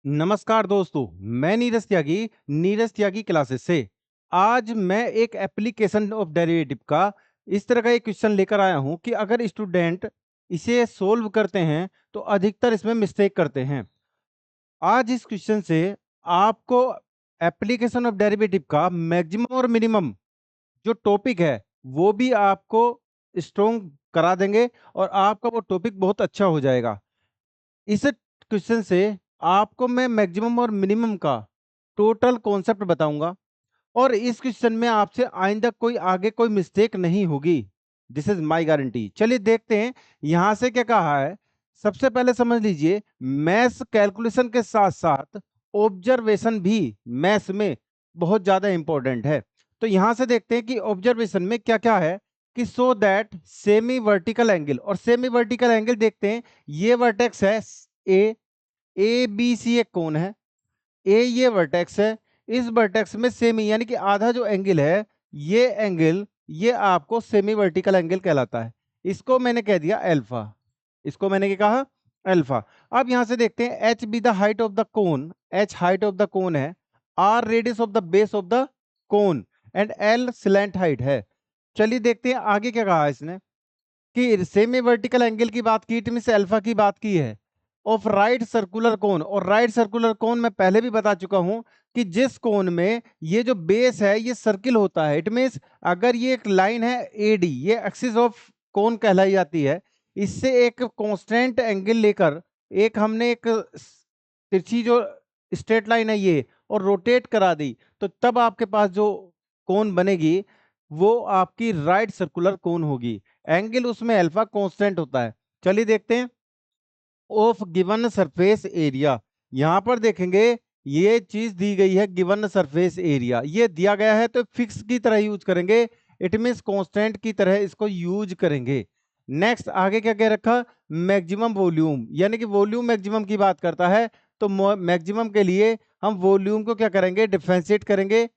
नमस्कार दोस्तों, मैं नीरज त्यागी क्लासेस से। आज मैं एक एप्लीकेशन ऑफ डेरिवेटिव का इस तरह का एक क्वेश्चन लेकर आया हूं कि अगर स्टूडेंट इसे सोल्व करते हैं तो अधिकतर इसमें मिस्टेक करते हैं। आज इस क्वेश्चन से आपको एप्लीकेशन ऑफ डेरिवेटिव का मैक्सिमम और मिनिमम जो टॉपिक है वो भी आपको स्ट्रोंग करा देंगे और आपका वो टॉपिक बहुत अच्छा हो जाएगा। इस क्वेश्चन से आपको मैं मैक्सिमम और मिनिमम का टोटल कॉन्सेप्ट बताऊंगा और इस क्वेश्चन में आपसे आइंदा कोई आगे कोई मिस्टेक नहीं होगी। This is my guarantee. चलिए देखते हैं यहां से क्या कहा है। सबसे पहले समझ लीजिए, मैथ्स कैलकुलेशन के साथ साथ ऑब्जर्वेशन भी मैथ्स में बहुत ज्यादा इंपॉर्टेंट है। तो यहां से देखते हैं कि ऑब्जर्वेशन में क्या क्या है कि so that semi vertical angle, और सेमी वर्टिकल एंगल देखते हैं। ये वर्टेक्स है ए, ए बी सी एक कोण है, ए ये वर्टेक्स है। इस वर्टेक्स में सेमी यानी कि आधा जो एंगल है, ये एंगल ये आपको सेमी वर्टिकल एंगल कहलाता है। इसको मैंने कह दिया अल्फा, इसको मैंने क्या कहा, अल्फा। अब यहां से देखते हैं H be the height of the cone, H height of the cone है, R radius of the base of the cone and L slant height है। चलिए देखते हैं आगे क्या कहा है इसने कि सेमी वर्टिकल एंगल की बात की, इट मींस अल्फा की बात की है, ऑफ राइट सर्कुलर कोन। और राइट सर्कुलर कोन मैं पहले भी बता चुका हूं कि जिस कोन में ये जो बेस है ये सर्किल होता है, इट मींस अगर ये एक लाइन है एडी, ये एक्सिस ऑफ कोन कहलाई जाती है। इससे एक कांस्टेंट एंगल लेकर एक हमने एक तिरछी जो स्ट्रेट लाइन है ये और रोटेट करा दी, तो तब आपके पास जो कोन बनेगी वो आपकी राइट सर्कुलर कोन होगी। एंगल उसमें अल्फा कांस्टेंट होता है। चलिए देखते हैं ऑफ गिवन सरफेस एरिया। यहां पर देखेंगे ये चीज दी गई है गिवन सरफेस एरिया, ये दिया गया है तो फिक्स की तरह यूज करेंगे, इट मींस कांस्टेंट की तरह इसको यूज करेंगे। नेक्स्ट आगे क्या कह रखा, मैक्सिमम वॉल्यूम, यानी कि वॉल्यूम मैक्सिमम की बात करता है। तो मैक्सिमम के लिए हम वॉल्यूम को क्या करेंगे, डिफरेंशिएट करेंगे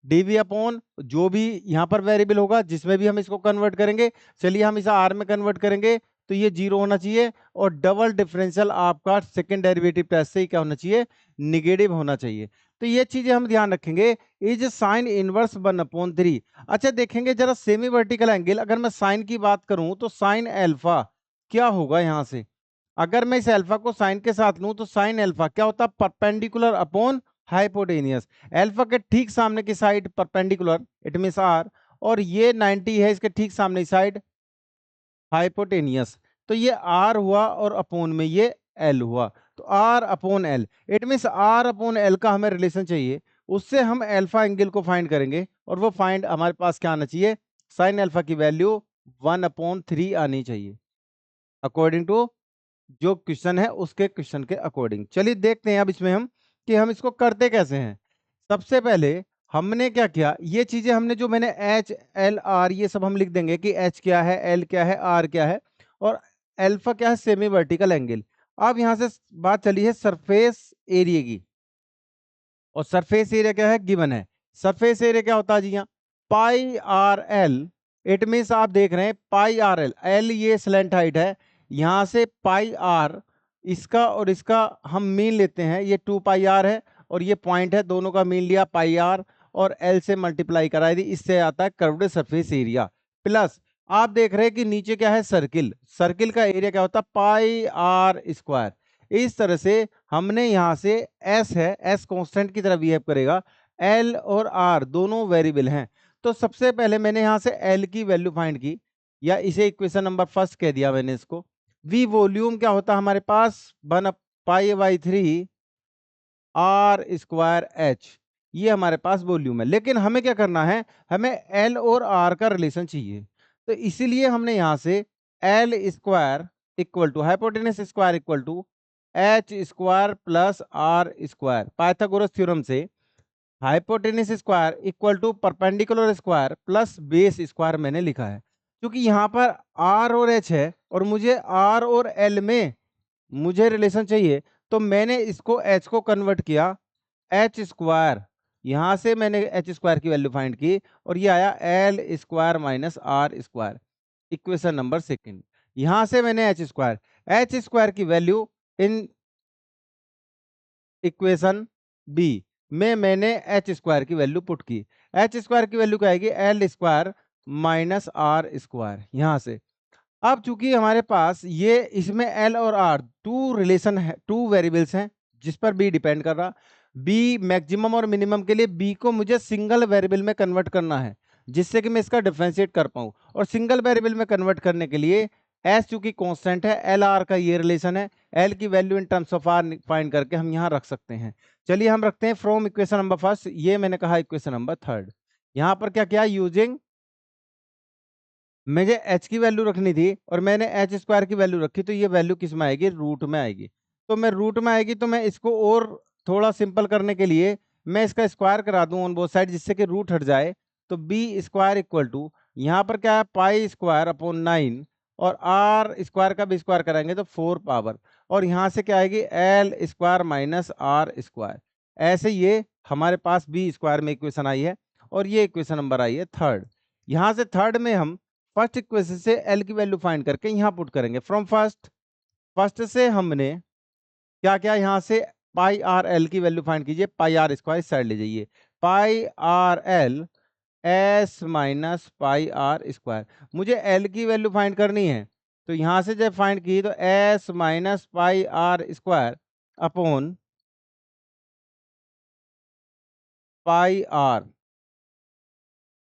डीवी अपॉन जो भी यहाँ पर वेरिएबल होगा जिसमें भी हम इसको कन्वर्ट करेंगे। चलिए हम इसे आर में कन्वर्ट करेंगे तो ये जीरो होना चाहिए, और डबल डिफरेंशियल आपका सेकंड डेरिवेटिव टेस्ट से ही क्या होना चाहिए, निगेटिव होना चाहिए। तो ये चीजें हम ध्यान रखेंगे। Is sine inverse 1/3। अच्छा देखेंगे जरा सेमी वर्टिकल एंगल, अगर मैं साइन की बात करूं तो साइन अल्फा क्या होगा यहां से। अगर मैं इस अल्फा को साइन के साथ लूं तो साइन अल्फा क्या होता है, परपेंडिकुलर अपॉन हाइपोटेनियस। अल्फा के ठीक सामने की side perpendicular, it means R, और ये 90 है इसके ठीक सामने की साइड हाइपोटेनियस। तो ये आर हुआ और अपोन में ये एल हुआ, तो R upon L, it means R upon L का हमें रिलेशन चाहिए। उससे हम अल्फा एंगल को फाइंड करेंगे और वो फाइंड हमारे पास क्या आना चाहिए, साइन अल्फा की वैल्यू 1/3 आनी चाहिए अकॉर्डिंग टू जो क्वेश्चन है उसके क्वेश्चन के अकॉर्डिंग। चलिए देखते हैं अब इसमें हम कि हम इसको करते कैसे हैं। सबसे पहले हमने क्या किया, ये चीजें हमने जो मैंने एच एल आर ये सब हम लिख देंगे कि एच क्या है, एल क्या है, आर क्या है, और अल्फा क्या है, सेमी वर्टिकल एंगल। अब यहां से बात चली है सरफेस एरिया की, और सरफेस एरिया क्या है, गिवन है। सरफेस एरिया क्या होता है जी, यहाँ पाई आर एल, इट मीन्स आप देख रहे हैं पाई आर एल, एल ये स्लैंट हाइट है, यहां से पाई आर इसका और इसका हम मीन लेते हैं, ये 2 पाई आर है और ये पॉइंट है, दोनों का मीन लिया पाई आर और एल से मल्टीप्लाई करा दी, इससे आता है कर्व्ड सरफेस एरिया। प्लस आप देख रहे हैं कि नीचे क्या है, सर्किल, सर्किल का एरिया क्या होता है, पाई आर स्क्वायर। इस तरह से हमने यहां से एस है, एस कांस्टेंट की तरह बिहेव करेगा, एल और आर दोनों वेरिएबल हैं। तो सबसे पहले मैंने यहां से एल की वैल्यू फाइंड की, या इसे इक्वेशन नंबर फर्स्ट कह दिया मैंने इसको। वी वॉल्यूम क्या होता है हमारे पास, 1/π/3 आर स्क्वायर एच, ये हमारे पास वॉल्यूम है। लेकिन हमें क्या करना है, हमें एल और आर का रिलेशन चाहिए, तो इसीलिए हमने यहां से L square equal to hypotenuse square equal to H square plus R square, Pythagoras theorem से hypotenuse square equal to perpendicular square plus base square मैंने लिखा है। क्योंकि यहाँ पर आर और एच है और मुझे आर और एल में मुझे रिलेशन चाहिए, तो मैंने इसको एच को कन्वर्ट किया एच स्क्वायर, यहां से मैंने एच स्क्वायर की वैल्यू फाइंड की और ये आया L square minus R square, equation number second. यहां से मैंने एच स्क्वायर की वैल्यू इन इक्वेशन बी में मैंने एच स्क्वायर की वैल्यू पुट की। एच स्क्वायर की वैल्यू क्या आएगी? L square minus R square. यहां से अब चूंकि हमारे पास ये इसमें एल और आर टू रिलेशन है, टू वेरिएबल्स हैं जिस पर बी डिपेंड कर रहा। बी मैक्सिमम और मिनिमम के लिए बी को मुझे सिंगल वेरिएबल में कन्वर्ट करना है जिससे कि मैं इसका डिफरेंशिएट कर पाऊं। और सिंगल वेरिएबल में कन्वर्ट करने के लिए एस चूंकि कांस्टेंट है, एल आर का ये रिलेशन है, एल की value in terms of R find करके हम यहाँ रख सकते हैं। चलिए हम रखते हैं फ्रॉम इक्वेशन नंबर फर्स्ट, ये मैंने कहा इक्वेशन नंबर थर्ड। यहाँ पर क्या किया? यूजिंग मुझे एच की वैल्यू रखनी थी और मैंने एच स्क्वायर की वैल्यू रखी, तो ये वैल्यू किस में आएगी? रूट में आएगी। तो मैं रूट में आएगी तो मैं इसको और थोड़ा सिंपल करने के लिए मैं इसका स्क्वायर करा दूं ऑन बोथ साइड जिससे कि रूट हट जाए। तो बी स्क्वायर इक्वल टू यहाँ पर क्या है? पाई स्क्वायर अपॉन 9 और आर स्क्वायर का भी स्क्वायर कराएंगे तो 4 पावर, और यहाँ से क्या आएगी? L square minus R square. ऐसे ये हमारे पास बी स्क्वायर में इक्वेशन आई है और ये इक्वेशन नंबर आई है थर्ड। यहाँ से थर्ड में हम फर्स्ट इक्वेशन से एल की वैल्यू फाइंड करके यहाँ पुट करेंगे फ्रॉम फर्स्ट। फर्स्ट से हमने क्या क्या यहाँ से पाई आर एल की वैल्यू फाइंड कीजिए। पाई आर स्क्वायर इस साइड ले जाइए, pi R L S minus pi R square. मुझे एल की वैल्यू फाइंड करनी है तो यहाँ से जब फाइंड की तो S minus pi R square upon pi R.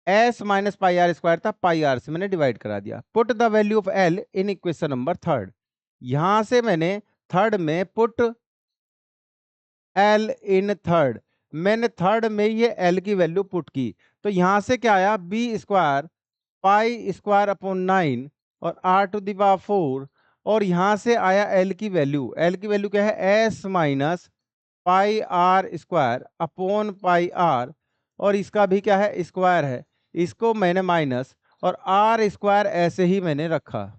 S minus pi R square था, पाई आर से मैंने डिवाइड करा दिया। Put the value of L in equation number third. यहां से मैंने थर्ड में पुट एल इन थर्ड, मैंने थर्ड में ये एल की वैल्यू पुट की। तो यहां से क्या आया? B square pi square upon 9 और आर टू दी पावर 4, और यहां से आया एल की वैल्यू। एल की वैल्यू क्या है? S minus pi R square upon pi R, और इसका भी क्या है? स्क्वायर है। इसको मैंने माइनस और आर स्क्वायर ऐसे ही मैंने रखा।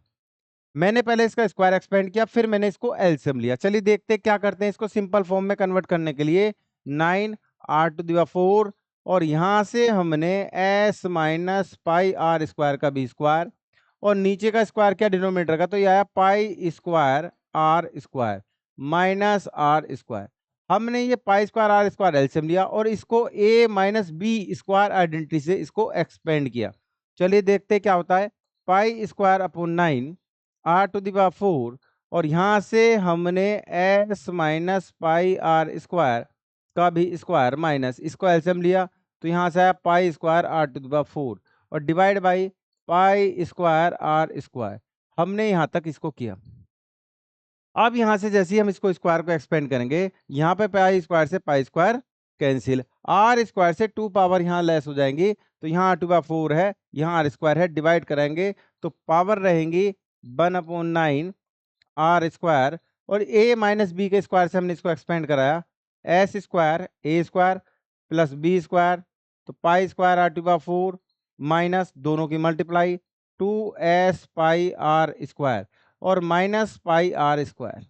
मैंने पहले इसका स्क्वायर एक्सपेंड किया फिर मैंने इसको एलसीएम लिया। चलिए देखते हैं क्या करते हैं इसको सिंपल फॉर्म में कन्वर्ट करने के लिए। 9 आर टू दी पावर 4 और यहां से हमने S minus pi R square का भी स्क्वायर, और नीचे का स्क्वायर क्या डिनोमिनेटर का? तो ये आया pi square R square minus R square. हमने ये pi square R square LCM लिया और इसको A minus B square identity से इसको एक्सपेंड किया। चलिए देखते हैं क्या होता है। Pi square upon 9 R to the power 4 और यहाँ से हमने S minus pi R square का भी स्क्वायर माइनस इसको एलसीएम लिया, तो यहाँ से आया pi square R to the power 4 और divide by pi square R square. हमने यहाँ तक इसको किया। अब यहाँ से जैसे ही हम इसको स्क्वायर को एक्सपेंड करेंगे, यहाँ पे पाई स्क्वायर से pi square cancel, R square से 2 पावर यहाँ लेस हो जाएंगी, तो यहाँ 2 पावर 4 है, यहाँ आर स्क्वायर है, डिवाइड करेंगे तो पावर रहेंगी 1/9 आर स्क्वायर, और ए माइनस बी के स्क्वायर से हमने इसको एक्सपेंड कराया, S square A square plus B square, तो pi square R to power 4 minus दोनों की multiply 2s pi R square और minus pi R square,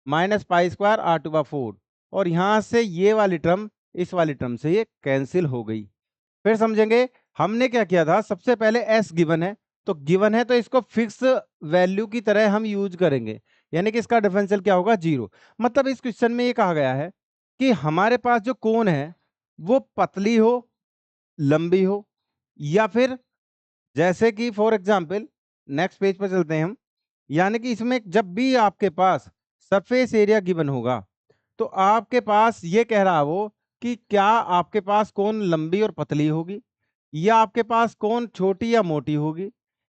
minus pi square R to power 4, और यहां से ये वाली टर्म इस वाली टर्म से ये कैंसिल हो गई। फिर समझेंगे हमने क्या किया था। सबसे पहले s गिवन है, तो गिवन है तो इसको फिक्स वैल्यू की तरह हम यूज करेंगे, यानी कि इसका डिफरेंशियल क्या होगा? 0। मतलब इस क्वेश्चन में ये कहा गया है कि हमारे पास जो कोण है वो पतली हो, लंबी हो, या फिर जैसे कि फॉर एग्जांपल नेक्स्ट पेज पर चलते हैं हम, यानी कि इसमें जब भी आपके पास सरफेस एरिया गिवन होगा तो आपके पास ये कह रहा हो कि क्या आपके पास कौन लंबी और पतली होगी, या आपके पास कौन छोटी या मोटी होगी,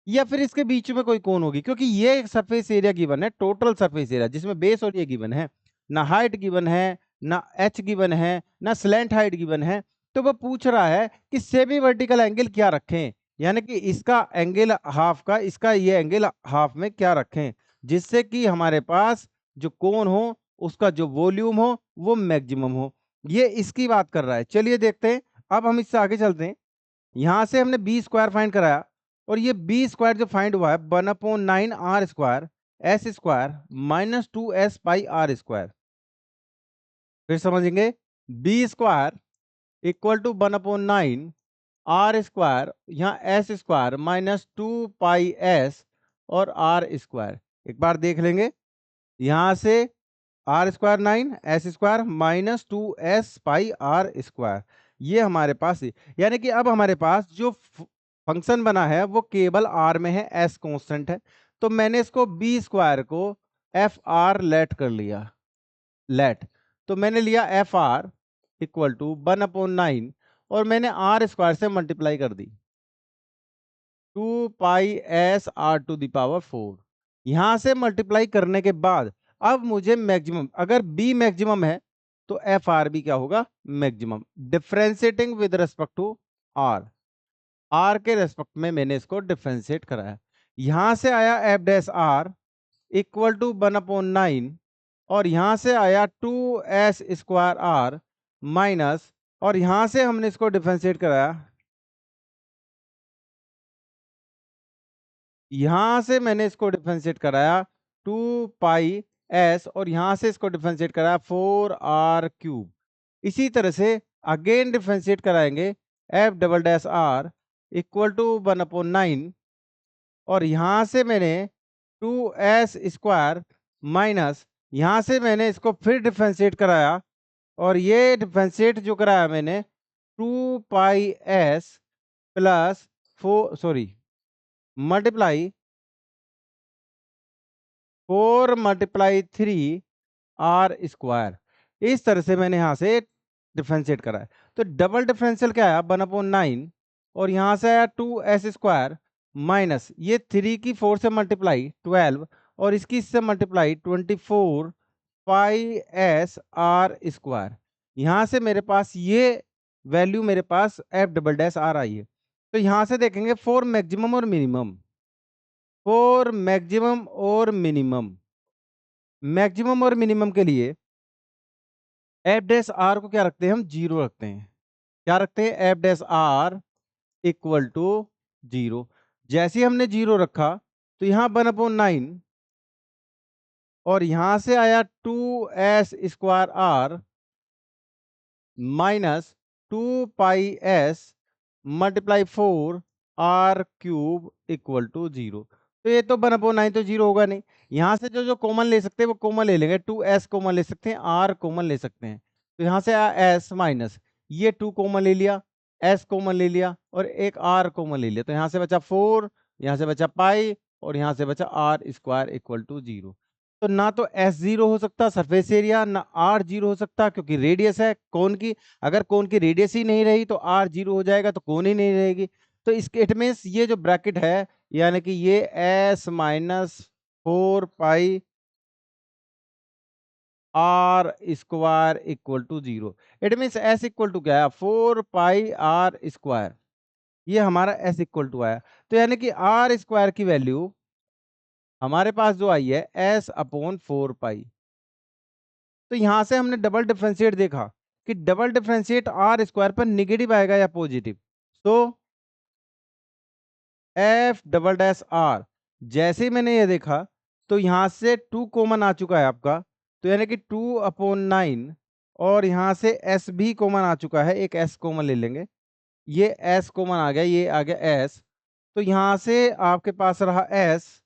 या फिर इसके बीच में कोई कौन होगी। क्योंकि ये एक सरफेस एरिया गिवन है, टोटल सरफेस एरिया जिसमें बेस और ये गिवन है, ना हाइट गिवन है, ना एच गिवन है, ना स्लैंट हाइट गिवन है। तो वो पूछ रहा है कि सेमी वर्टिकल एंगल क्या रखें, यानी कि इसका एंगल हाफ का, इसका ये एंगल हाफ में क्या रखें, जिससे कि हमारे पास जो कोण हो उसका जो वॉल्यूम हो वो मैक्सिमम हो। ये इसकी बात कर रहा है। चलिए देखते हैं। अब हम इससे आगे चलते हैं। यहां से हमने बी स्क्वायर फाइंड कराया और ये बी स्क्वायर जो फाइंड हुआ है 1/9 R square S square minus 2s pi R square. फिर समझेंगे B square equal to 1/9 R square, यहाँ S square minus 2 pi S और आर स्क्वायर। एक बार देख लेंगे। यहां से R square 9 S square minus 2s pi R square, ये हमारे पास यानी कि अब हमारे पास जो फंक्शन बना है वो केवल आर में है, एस कांस्टेंट है, तो मैंने इसको बी स्क्वायर को एफ आर लेट कर लिया। लेट, तो मैंने लिया एफ आर इक्वल टू 1/9 और मैंने आर स्क्वायर से मल्टीप्लाई कर दी 2 पाई s r⁴। यहां से मल्टीप्लाई करने के बाद अब मुझे मैक्सिमम, अगर बी मैक्सिमम है तो एफ आर भी क्या होगा, maximum. Differentiating with respect to R, R के रेस्पेक्ट में मैंने इसको डिफ्रेंशिएट कराया। यहां से आया F dash R equal to 1/9 और यहां से आया 2s² आर माइनस, और यहां से हमने इसको डिफ्रेंशिएट कराया, यहां से मैंने इसको डिफरेंशिएट कराया 2 पाई s और यहां से इसको डिफरेंशिएट कराया 4r⁵। इसी तरह से अगेन डिफरेंशिएट कराएंगे F double dash R equal to 1/9 और यहां से मैंने 2s² माइनस, यहां से मैंने इसको फिर डिफरेंशिएट कराया और ये डिफरेंशिएट जो कराया मैंने 2 pi s plus 4 sorry multiply 4 × 3 r²। इस तरह से मैंने यहां से डिफरेंशिएट करा है। तो डबल डिफरेंशियल क्या आया 1/9 और यहां से आया 2s² माइनस ये 3 की 4 से मल्टीप्लाई 12 और इसकी इससे मल्टीप्लाई 24 पाई s r²। यहां से मेरे पास ये वैल्यू मेरे पास F double dash R I है। तो यहां से देखेंगे फॉर मैक्सिमम और मिनिमम, फॉर मैक्सिमम और मिनिमम, मैक्सिमम और मिनिमम के लिए एफ डैश आर को क्या रखते हैं, हम जीरो रखते हैं। क्या रखते हैं, F dash R equal to zero. जैसे ही हमने जीरो रखा तो यहां 1/9 और यहां से आया 2s² R minus 2 pi s multiply 4r³ equal to zero. तो ये तो 1/9 तो जीरो होगा नहीं, यहां से जो जो कॉमन ले सकते हैं वो कॉमन ले लेंगे, 2s कॉमन ले सकते हैं, r कॉमन ले सकते हैं। तो यहां से आया s माइनस ये 2 कॉमन ले लिया, s कॉमन ले लिया और एक r कॉमन ले लिया, तो यहां से बचा 4, यहां से बचा पाई और यहां से बचा r² इक्वल टू जीरो। तो ना तो s जीरो हो सकता सरफेस एरिया, ना r जीरो हो सकता क्योंकि रेडियस है कोन की, अगर कोन की रेडियस ही नहीं रही तो r जीरो हो जाएगा, तो कोन ही नहीं रहेगी। तो इसके इट मीन्स ये जो ब्रैकेट है यानी कि ये s minus 4 pi r² equal to zero. It means s equal to क्या है, 4 पाई r²। ये हमारा s इक्वल टू आया, तो यानी कि r² की वैल्यू हमारे पास जो आई है s/4 पाई। तो यहां से हमने डबल डिफरेंशिएट देखा कि डबल डिफरेंशिएट r² पर निगेटिव आएगा या पॉजिटिव। तो एफ डबल डैश आर, जैसे ही मैंने ये देखा तो यहां से 2 कॉमन आ चुका है आपका, तो यानी कि 2/9 और यहां से s भी कॉमन आ चुका है, एक s कॉमन ले लेंगे, ये s कॉमन आ गया, ये आ गया s। तो यहां से आपके पास रहा s,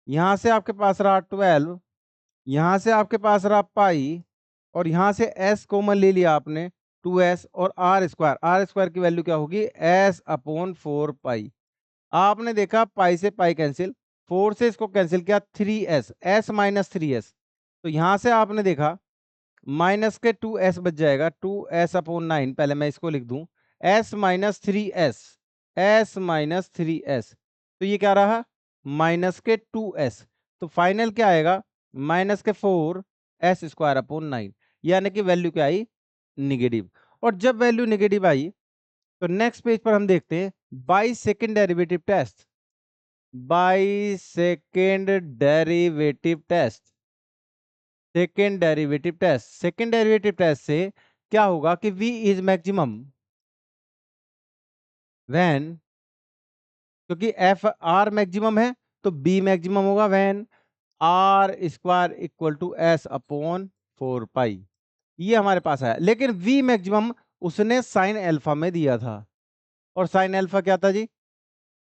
यहां से आपके पास रहा 12, यहां से आपके पास रहा पाई और यहां से s कॉमन ले लिया आपने 2s और r² की वैल्यू क्या होगी s/4 पाई। आपने देखा पाई से पाई कैंसिल, 4 से इसको कैंसिल किया 3s, s माइनस 3s, तो यहां से आपने देखा माइनस के 2s बच जाएगा, 2s/9, पहले मैं इसको लिख दूं s minus 3s, s minus 3s, तो ये क्या रहा माइनस के 2s, तो फाइनल क्या आएगा माइनस के 4s²/9, यानी कि वैल्यू क्या आई निगेटिव। और जब वैल्यू निगेटिव आई तो नेक्स्ट पेज पर हम देखते हैं by second derivative test, by second derivative test, second derivative test. Second derivative test से क्या होगा कि v इज मैक्सिमम व्हेन, क्योंकि एफ आर मैक्सिमम है तो b मैक्सिमम होगा when r² equal to s/4 pi. ये हमारे पास आया, लेकिन v मैक्सिमम उसने साइन अल्फा में दिया था, और साइन अल्फा क्या था जी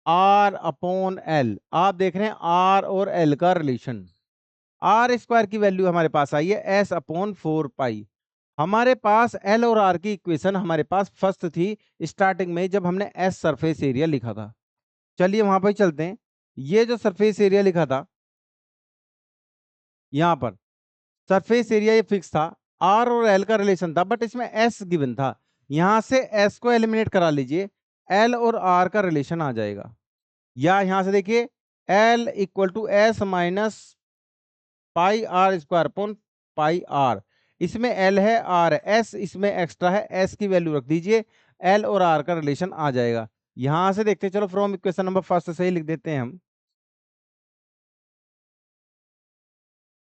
R/L। आप देख रहे हैं R और L का रिलेशन, आर स्क्वायर की वैल्यू हमारे पास आई है एस अपॉन 4 पाई। हमारे पास एल और आर की इक्वेशन हमारे पास फर्स्ट थी स्टार्टिंग में जब हमने एस सरफेस एरिया लिखा था। चलिए वहां पर चलते हैं। ये जो सरफेस एरिया लिखा था यहाँ पर, सरफेस एरिया ये फिक्स था, आर और एल का रिलेशन था, बट इसमें एस गिवन था। यहां से एस को एलिमिनेट करा लीजिए, एल और आर का रिलेशन आ जाएगा। या यहां से देखिए L equal to S minus pi R square upon pi R. इसमें एल है, आर है, एस इसमें एक्स्ट्रा है, एस की वैल्यू रख दीजिए, एल और आर का रिलेशन आ जाएगा। यहां से देखते हैं, चलो फ्रॉम इक्वेशन नंबर फर्स्ट से ही लिख देते हैं हम।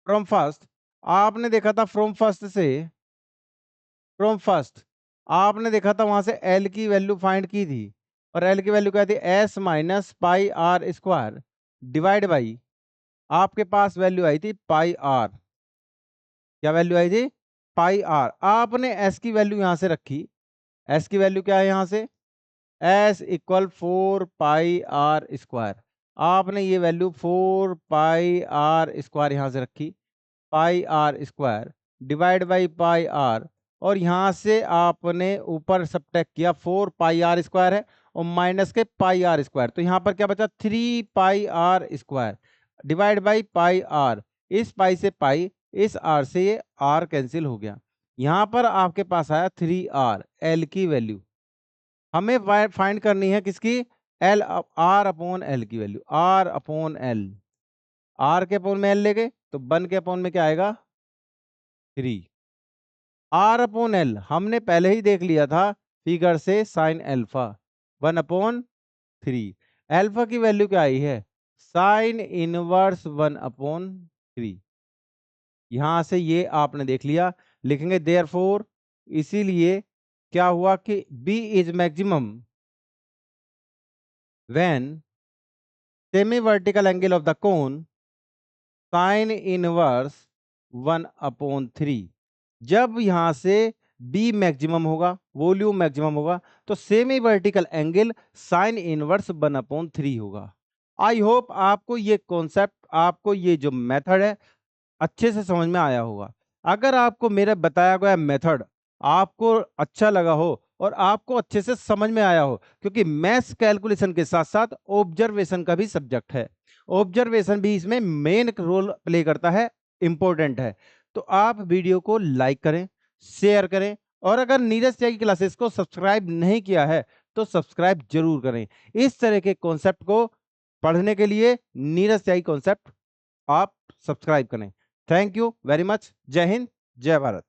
फ्रॉम फर्स्ट आपने देखा था, फ्रॉम फर्स्ट आपने देखा था वहां से एल की वैल्यू फाइंड की थी, और एल की वैल्यू क्या थी, S minus pi R square divide by, आपके पास वैल्यू आई थी पाई आर। क्या वैल्यू आई थी, पाई आर। आपने एस की वैल्यू यहां से रखी, एस की वैल्यू क्या है यहां से, S equal 4 pi R square. आपने ये वैल्यू 4 पाई आर स्क्वायर यहां से रखी, pi R square divide by pi R, और यहां से आपने ऊपर सब्ट्रैक्ट किया, 4 पाई आर स्क्वायर है और माइनस के पाई आर स्क्वायर, तो यहां पर क्या बचा, 3 pi R square divide by pi R. इस पाई से पाई, इस आर से ये आर कैंसिल हो गया। यहां पर आपके पास आया 3 आर, एल की वैल्यू हमें फाइंड करनी है, किसकी, एल, आर अपॉन एल की value, R upon L. R के अपॉन में एल ले गए तो 1 के अपॉन में क्या आएगा, 3। आर अपॉन एल हमने पहले ही देख लिया था फिगर से, साइन एल्फा 1/3। एल्फा की वैल्यू क्या आई है, साइन इनवर्स 1/3। यहां से ये आपने देख लिया, लिखेंगे देयरफॉर, इसीलिए क्या हुआ कि B is maximum when semi vertical angle of the cone sine inverse 1/3। जब यहां से बी मैक्सिमम होगा, वॉल्यूम मैक्सिमम होगा, तो semi vertical angle sine inverse 1/3 होगा। आई होप आपको ये कॉन्सेप्ट, आपको ये जो मेथड है अच्छे से समझ में आया होगा। अगर आपको मेरा बताया गया मेथड आपको अच्छा लगा हो और आपको अच्छे से समझ में आया हो, क्योंकि मैथ्स कैलकुलेशन के साथ साथ ऑब्जर्वेशन का भी सब्जेक्ट है, ऑब्जर्वेशन भी इसमें मेन रोल प्ले करता है, इंपॉर्टेंट है। तो आप वीडियो को लाइक करें, शेयर करें, और अगर नीरज त्यागी क्लासेस को सब्सक्राइब नहीं किया है तो सब्सक्राइब जरूर करें। इस तरह के कॉन्सेप्ट को पढ़ने के लिए नीरज त्यागी कॉन्सेप्ट आप सब्सक्राइब करें। Thank you very much. जय हिंद, जय भारत।